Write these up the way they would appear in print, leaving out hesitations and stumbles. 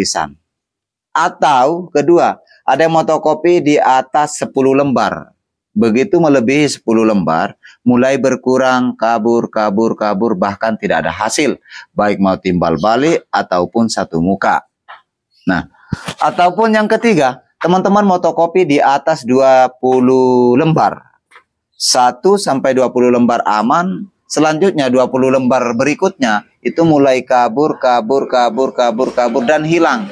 tulisan. Atau kedua, ada yang fotokopi di atas 10 lembar. Begitu melebihi 10 lembar, mulai berkurang, kabur, bahkan tidak ada hasil. Baik mau timbal balik ataupun satu muka. Nah, ataupun yang ketiga, teman-teman fotokopi di atas 20 lembar. 1 sampai 20 lembar aman, selanjutnya 20 lembar berikutnya itu mulai kabur dan hilang.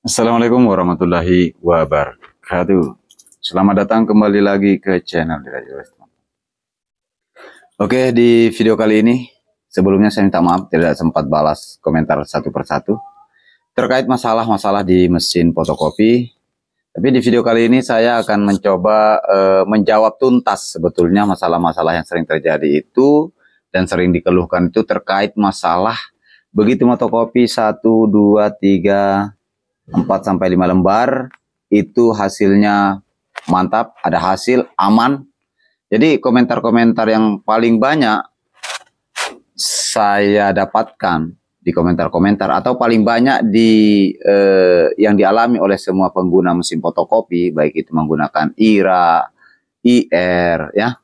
Assalamualaikum warahmatullahi wabarakatuh. Selamat datang kembali lagi ke channel Dirajuris. Oke, di video kali ini sebelumnya saya minta maaf tidak sempat balas komentar satu persatu terkait masalah-masalah di mesin fotokopi. Tapi di video kali ini saya akan mencoba menjawab tuntas sebetulnya masalah-masalah yang sering terjadi itu dan sering dikeluhkan itu terkait masalah begitu fotokopi 1, 2, 3, 4 sampai 5 lembar itu hasilnya mantap, ada hasil, aman. Jadi komentar-komentar yang paling banyak saya dapatkan di komentar-komentar atau paling banyak yang dialami oleh semua pengguna mesin fotokopi, baik itu menggunakan IRA, IR, ya,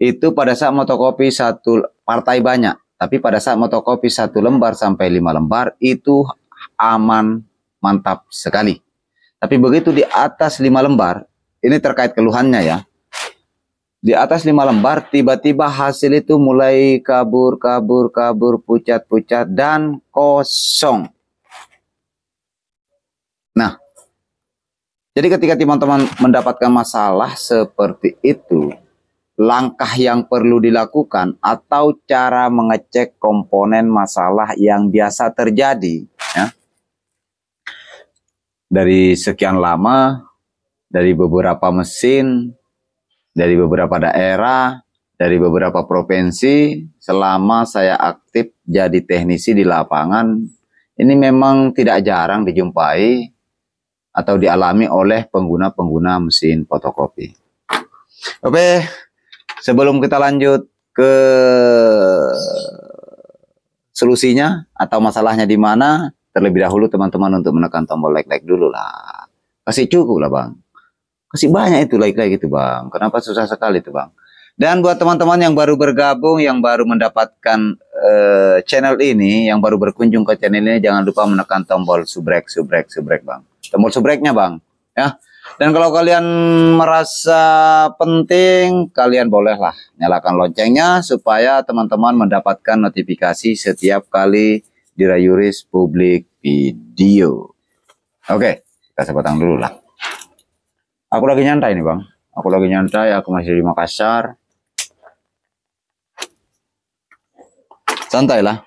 itu pada saat fotokopi satu partai banyak, tapi pada saat fotokopi 1 lembar sampai 5 lembar itu aman, mantap sekali. Tapi begitu di atas 5 lembar, ini terkait keluhannya ya. Di atas 5 lembar, tiba-tiba hasil itu mulai kabur, pucat-pucat, dan kosong. Nah, jadi ketika teman-teman mendapatkan masalah seperti itu, langkah yang perlu dilakukan atau cara mengecek komponen masalah yang biasa terjadi, ya, dari sekian lama, dari beberapa mesin, dari beberapa daerah, dari beberapa provinsi, selama saya aktif jadi teknisi di lapangan, ini memang tidak jarang dijumpai atau dialami oleh pengguna-pengguna mesin fotokopi. Oke, sebelum kita lanjut ke solusinya atau masalahnya di mana, terlebih dahulu teman-teman untuk menekan tombol like dulu lah. Kasih cukup lah bang. Kasih banyak itu like gitu bang. Kenapa susah sekali itu bang. Dan buat teman-teman yang baru bergabung, yang baru mendapatkan channel ini, yang baru berkunjung ke channel ini, jangan lupa menekan tombol subrek bang. Tombol subreknya bang. Ya. Dan kalau kalian merasa penting, kalian bolehlah nyalakan loncengnya supaya teman-teman mendapatkan notifikasi setiap kali Dirayuris publik video. Oke, kita sepotong dulu lah. Aku lagi nyantai nih bang. Aku lagi nyantai, aku masih di Makassar. Santai lah.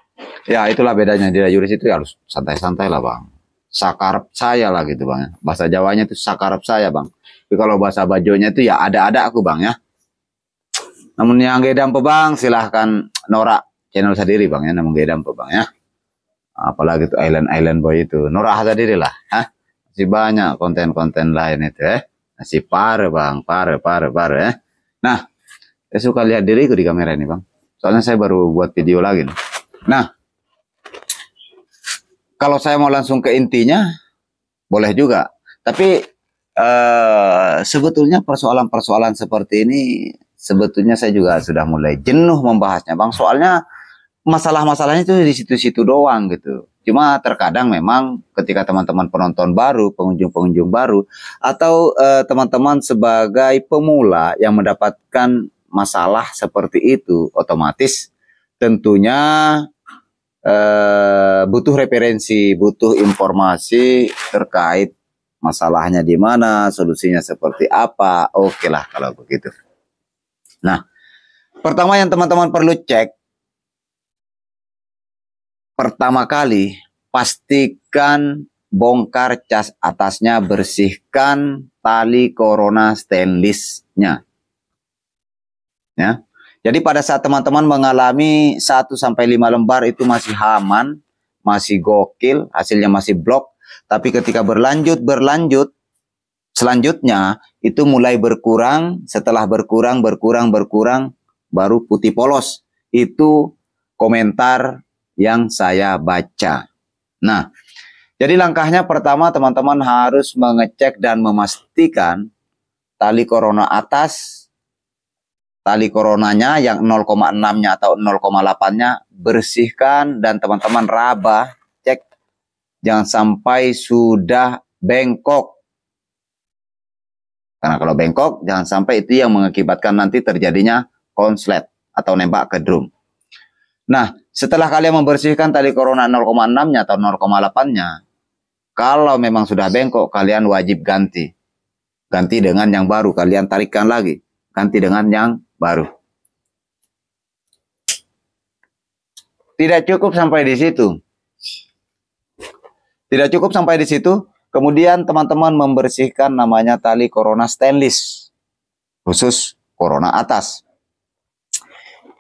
Ya itulah bedanya, Dirayuris itu harus santai-santai lah bang. Sakarep saya lah gitu bang. Bahasa Jawanya itu sakarep saya bang. Tapi kalau bahasa Bajonya itu ya ada-ada aku bang ya. Namun yang gedam bang, silahkan norak channel sendiri bang ya. Namun gedam bang ya. Apalagi tuh Island Boy itu. Norak sendiri lah. Masih banyak konten-konten lain itu ya. Masih pare bang, pare ya. Nah, saya suka lihat diriku di kamera ini bang. Soalnya saya baru buat video lagi nih. Nah, kalau saya mau langsung ke intinya, boleh juga. Tapi sebetulnya persoalan-persoalan seperti ini, sebetulnya saya juga sudah mulai jenuh membahasnya bang. Soalnya masalah-masalahnya itu di situ-situ doang gitu. Cuma terkadang memang ketika teman-teman penonton baru, pengunjung-pengunjung baru, atau teman-teman sebagai pemula yang mendapatkan masalah seperti itu, otomatis tentunya butuh referensi, butuh informasi terkait masalahnya di mana, solusinya seperti apa. Oke lah kalau begitu. Nah, pertama yang teman-teman perlu cek, pertama kali, pastikan bongkar cas atasnya, bersihkan tali corona stainlessnya. Ya. Jadi pada saat teman-teman mengalami 1 sampai 5 lembar itu masih aman, masih gokil, hasilnya masih blok. Tapi ketika berlanjut, selanjutnya itu mulai berkurang, setelah berkurang, baru putih polos. Itu komentar yang saya baca. Nah, jadi langkahnya pertama teman-teman harus mengecek dan memastikan tali corona atas, tali coronanya yang 0,6-nya atau 0,8-nya bersihkan dan teman-teman raba, cek jangan sampai sudah bengkok. Karena kalau bengkok jangan sampai itu yang mengakibatkan nanti terjadinya konslet atau nembak ke drum. Nah, setelah kalian membersihkan tali corona 0,6-nya atau 0,8-nya, kalau memang sudah bengkok, kalian wajib ganti. Ganti dengan yang baru, kalian tarikkan lagi. Ganti dengan yang baru. Tidak cukup sampai di situ. Tidak cukup sampai di situ, kemudian teman-teman membersihkan namanya tali corona stainless. Khusus corona atas.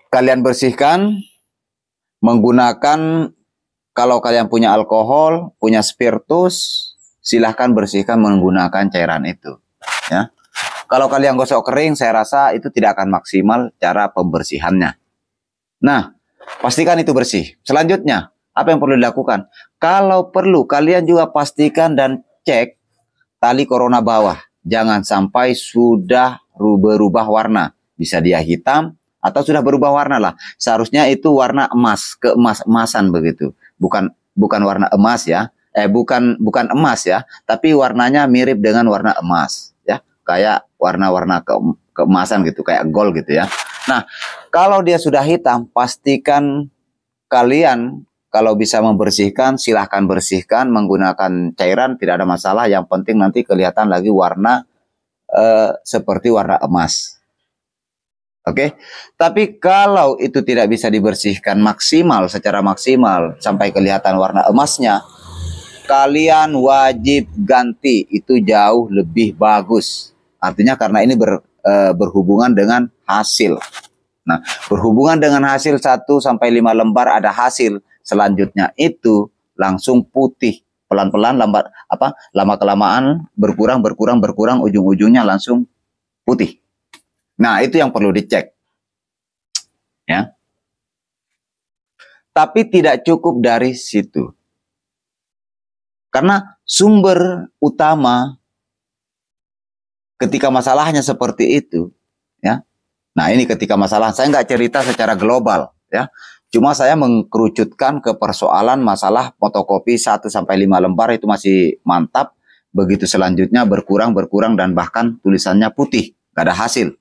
Kalian bersihkan menggunakan, kalau kalian punya alkohol, punya spiritus, silahkan bersihkan menggunakan cairan itu. Ya. Kalau kalian gosok kering, saya rasa itu tidak akan maksimal cara pembersihannya. Nah, pastikan itu bersih. Selanjutnya, apa yang perlu dilakukan? Kalau perlu, kalian juga pastikan dan cek tali corona bawah. Jangan sampai sudah berubah warna. Bisa dia hitam, atau sudah berubah warna lah. Seharusnya itu warna emas, keemas-emasan begitu. Bukan warna emas ya. Bukan emas ya, tapi warnanya mirip dengan warna emas ya. Kayak warna-warna keemasan gitu, kayak gold gitu ya. Nah, kalau dia sudah hitam, pastikan kalian kalau bisa membersihkan, silahkan bersihkan menggunakan cairan, tidak ada masalah. Yang penting nanti kelihatan lagi warna seperti warna emas. Oke, tapi kalau itu tidak bisa dibersihkan maksimal, secara maksimal sampai kelihatan warna emasnya, kalian wajib ganti. Itu jauh lebih bagus. Artinya karena ini berhubungan dengan hasil. Nah, berhubungan dengan hasil 1-5 lembar ada hasil. Selanjutnya itu langsung putih. Pelan-pelan lama kelamaan berkurang, ujung-ujungnya langsung putih. Nah, itu yang perlu dicek. Ya. Tapi tidak cukup dari situ. Karena sumber utama ketika masalahnya seperti itu, ya. Nah, ini ketika masalah, saya nggak cerita secara global, ya. Cuma saya mengkerucutkan ke persoalan masalah fotokopi 1-5 lembar itu masih mantap. Begitu selanjutnya berkurang, dan bahkan tulisannya putih, nggak ada hasil.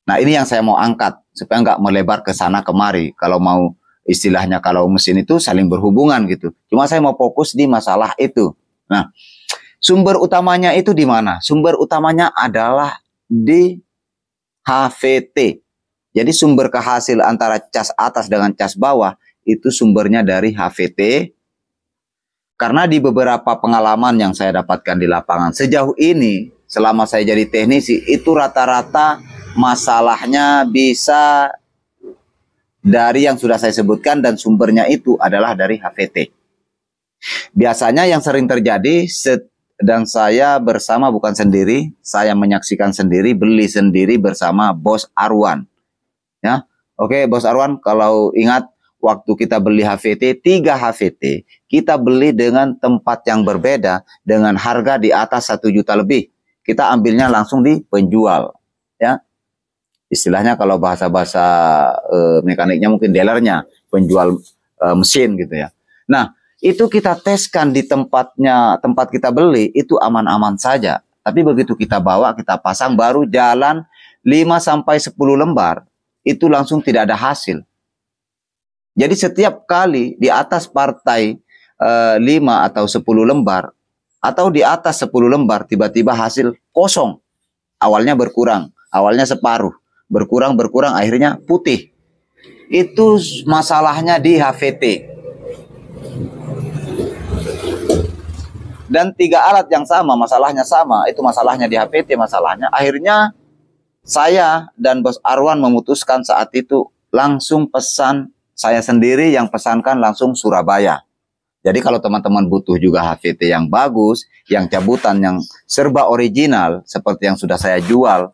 Nah, ini yang saya mau angkat supaya nggak melebar ke sana kemari. Kalau mau istilahnya, kalau mesin itu saling berhubungan gitu. Cuma saya mau fokus di masalah itu. Nah, sumber utamanya itu di mana? Sumber utamanya adalah di HVT. Jadi sumber kehasil antara cas atas dengan cas bawah itu sumbernya dari HVT. Karena di beberapa pengalaman yang saya dapatkan di lapangan sejauh ini, selama saya jadi teknisi, itu rata-rata masalahnya bisa dari yang sudah saya sebutkan dan sumbernya itu adalah dari HVT. Biasanya yang sering terjadi, dan saya bersama bukan sendiri, saya menyaksikan sendiri, beli sendiri bersama Bos Arwan. Ya, oke Bos Arwan, kalau ingat waktu kita beli HVT, 3 HVT, kita beli dengan tempat yang berbeda, dengan harga di atas 1 juta lebih. Kita ambilnya langsung di penjual. Ya. Istilahnya kalau bahasa-bahasa mekaniknya mungkin dealernya, penjual mesin gitu ya. Nah, itu kita teskan di tempat kita beli, itu aman-aman saja. Tapi begitu kita bawa, kita pasang, baru jalan 5-10 lembar, itu langsung tidak ada hasil. Jadi setiap kali di atas partai 5 atau 10 lembar, atau di atas 10 lembar, tiba-tiba hasil kosong. Awalnya berkurang, awalnya separuh. Berkurang, akhirnya putih. Itu masalahnya di HVT. Dan 3 alat yang sama, masalahnya sama. Itu masalahnya di HVT, masalahnya. Akhirnya saya dan Bos Arwan memutuskan saat itu langsung pesan, saya sendiri yang pesankan langsung Surabaya. Jadi kalau teman-teman butuh juga HVT yang bagus, yang cabutan, yang serba original, seperti yang sudah saya jual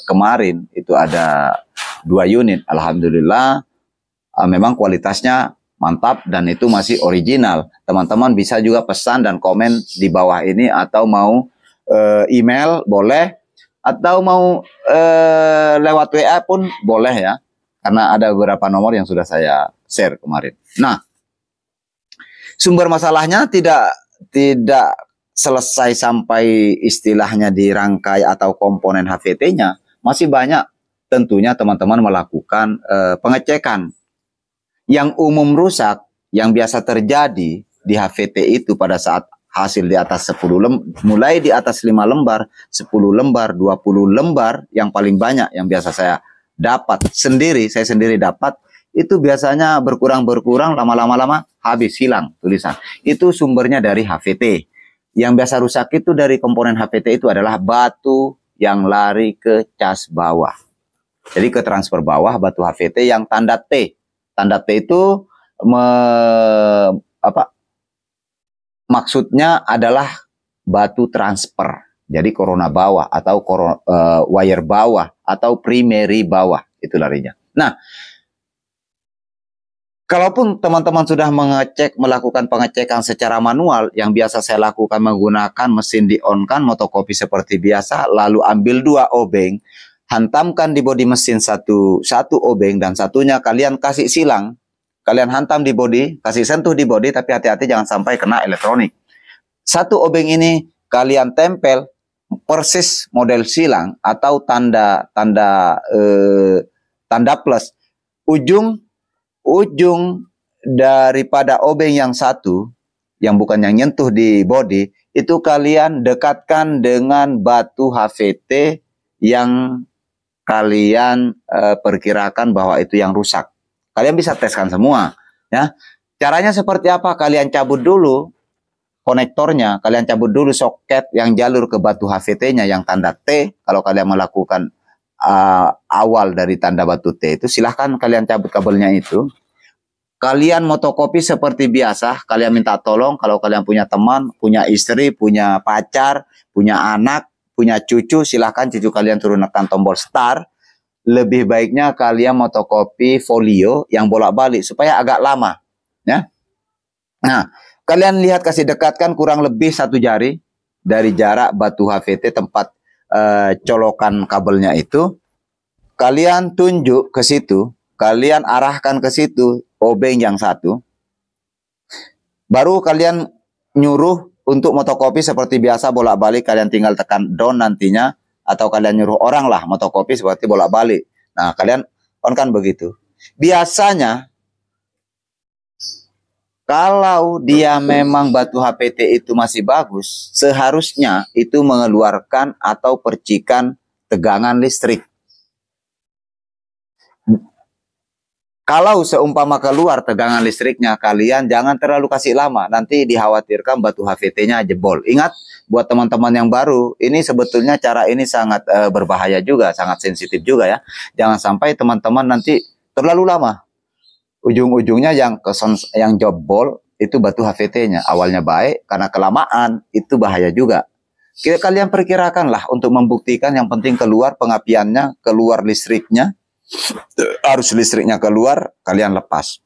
kemarin, itu ada 2 unit. Alhamdulillah, memang kualitasnya mantap dan itu masih original. Teman-teman bisa juga pesan dan komen di bawah ini, atau mau email boleh, atau mau lewat WA pun boleh ya, karena ada beberapa nomor yang sudah saya share kemarin. Nah, sumber masalahnya tidak selesai sampai istilahnya dirangkai atau komponen HVT-nya. Masih banyak tentunya teman-teman melakukan pengecekan. Yang umum rusak, yang biasa terjadi di HVT itu pada saat hasil di atas 10 mulai di atas 5 lembar, 10 lembar, 20 lembar, yang paling banyak yang biasa saya dapat sendiri, saya sendiri dapat, itu biasanya berkurang lama-lama habis, hilang tulisan. Itu sumbernya dari HVT. Yang biasa rusak itu dari komponen HVT itu adalah batu yang lari ke cas bawah. Jadi ke transfer bawah batu HVT yang tanda T. Tanda T itu maksudnya adalah batu transfer. Jadi corona bawah atau wire bawah atau primary bawah, itu larinya. Nah, kalaupun teman-teman sudah melakukan pengecekan secara manual, yang biasa saya lakukan menggunakan mesin di-on-kan, motokopi seperti biasa, lalu ambil 2 obeng, hantamkan di bodi mesin satu obeng, dan satunya kalian kasih silang, kalian hantam di bodi, kasih sentuh di bodi, tapi hati-hati jangan sampai kena elektronik. 1 obeng ini kalian tempel persis model silang atau tanda plus. Ujung daripada obeng yang satu, yang bukan yang nyentuh di bodi, itu kalian dekatkan dengan batu HVT yang kalian perkirakan bahwa itu yang rusak. Kalian bisa teskan semua, ya. Caranya seperti apa? Kalian cabut dulu konektornya, kalian cabut dulu soket yang jalur ke batu HVT-nya yang tanda T. Kalau kalian melakukan awal dari tanda batu T itu, silahkan kalian cabut kabelnya itu. Kalian motokopi seperti biasa, kalian minta tolong kalau kalian punya teman, punya istri, punya pacar, punya anak, punya cucu, silahkan cucu kalian turun tekan tombol start. Lebih baiknya kalian motokopi folio yang bolak-balik supaya agak lama, ya. Nah, kalian lihat, kasih dekatkan kurang lebih 1 jari dari jarak batu HVT tempat colokan kabelnya itu. Kalian tunjuk ke situ, kalian arahkan ke situ obeng yang satu. Baru kalian nyuruh untuk motokopi seperti biasa bolak-balik, kalian tinggal tekan down nantinya, atau kalian nyuruh orang lah motokopi seperti bolak-balik. Nah, kalian on kan begitu. Biasanya kalau dia memang batu HVT itu masih bagus, seharusnya itu mengeluarkan atau percikan tegangan listrik. Kalau seumpama keluar tegangan listriknya, kalian jangan terlalu kasih lama. Nanti dikhawatirkan batu HVT-nya jebol. Ingat, buat teman-teman yang baru, ini sebetulnya cara ini sangat berbahaya juga, sangat sensitif juga ya. Jangan sampai teman-teman nanti terlalu lama. Ujung-ujungnya yang jebol itu batu HVT-nya. Awalnya baik, karena kelamaan itu bahaya juga. Kalian perkirakanlah untuk membuktikan, yang penting keluar pengapiannya, keluar listriknya. Arus listriknya keluar, kalian lepas.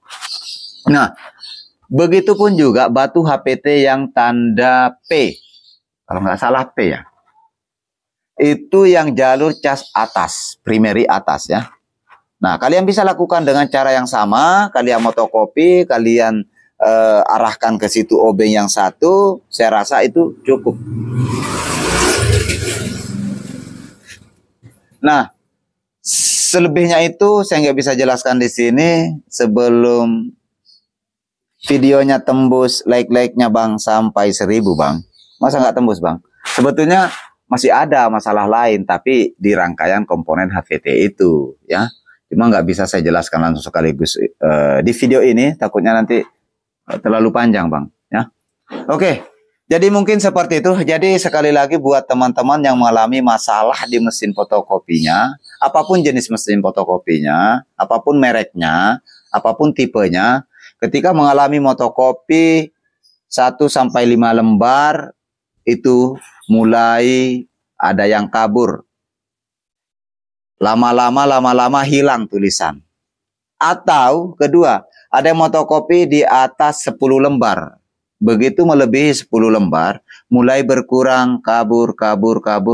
Nah, begitupun juga batu HVT yang tanda P. Kalau nggak salah P ya. Itu yang jalur cas atas, primary atas ya. Nah, kalian bisa lakukan dengan cara yang sama. Kalian motokopi, kalian arahkan ke situ obeng yang satu. Saya rasa itu cukup. Nah, selebihnya itu saya nggak bisa jelaskan di sini. Sebelum videonya tembus like-nya Bang sampai 1000 Bang. Masa nggak tembus Bang? Sebetulnya masih ada masalah lain, tapi di rangkaian komponen HVT itu ya. Cuma nggak bisa saya jelaskan langsung sekaligus di video ini, takutnya nanti terlalu panjang Bang ya. Oke. Jadi mungkin seperti itu. Jadi sekali lagi buat teman-teman yang mengalami masalah di mesin fotokopinya, apapun jenis mesin fotokopinya, apapun mereknya, apapun tipenya, ketika mengalami motokopi 1-5 lembar, itu mulai ada yang kabur. Lama-lama hilang tulisan. Atau kedua, ada yang fotokopi di atas 10 lembar. Begitu melebihi 10 lembar, mulai berkurang, kabur,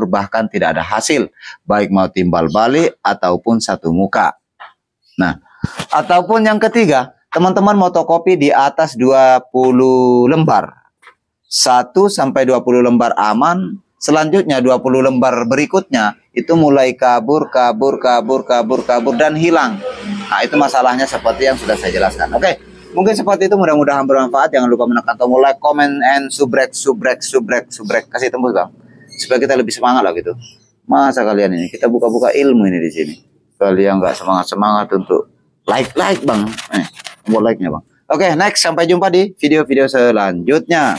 bahkan tidak ada hasil. Baik mau timbal balik ataupun satu muka. Nah, ataupun yang ketiga, teman-teman fotokopi di atas 20 lembar. 1 sampai 20 lembar aman, selanjutnya 20 lembar berikutnya itu mulai kabur dan hilang. Nah, itu masalahnya seperti yang sudah saya jelaskan. Oke, mungkin seperti itu, mudah-mudahan bermanfaat. Jangan lupa menekan tombol like, comment, and subrek. Kasih tembus, Bang. Supaya kita lebih semangat lah gitu. Masa kalian ini, kita buka-buka ilmu ini di sini. Kalian nggak semangat-semangat untuk like, Bang. Tombol like-nya, Bang. Oke, next. Sampai jumpa di video-video selanjutnya.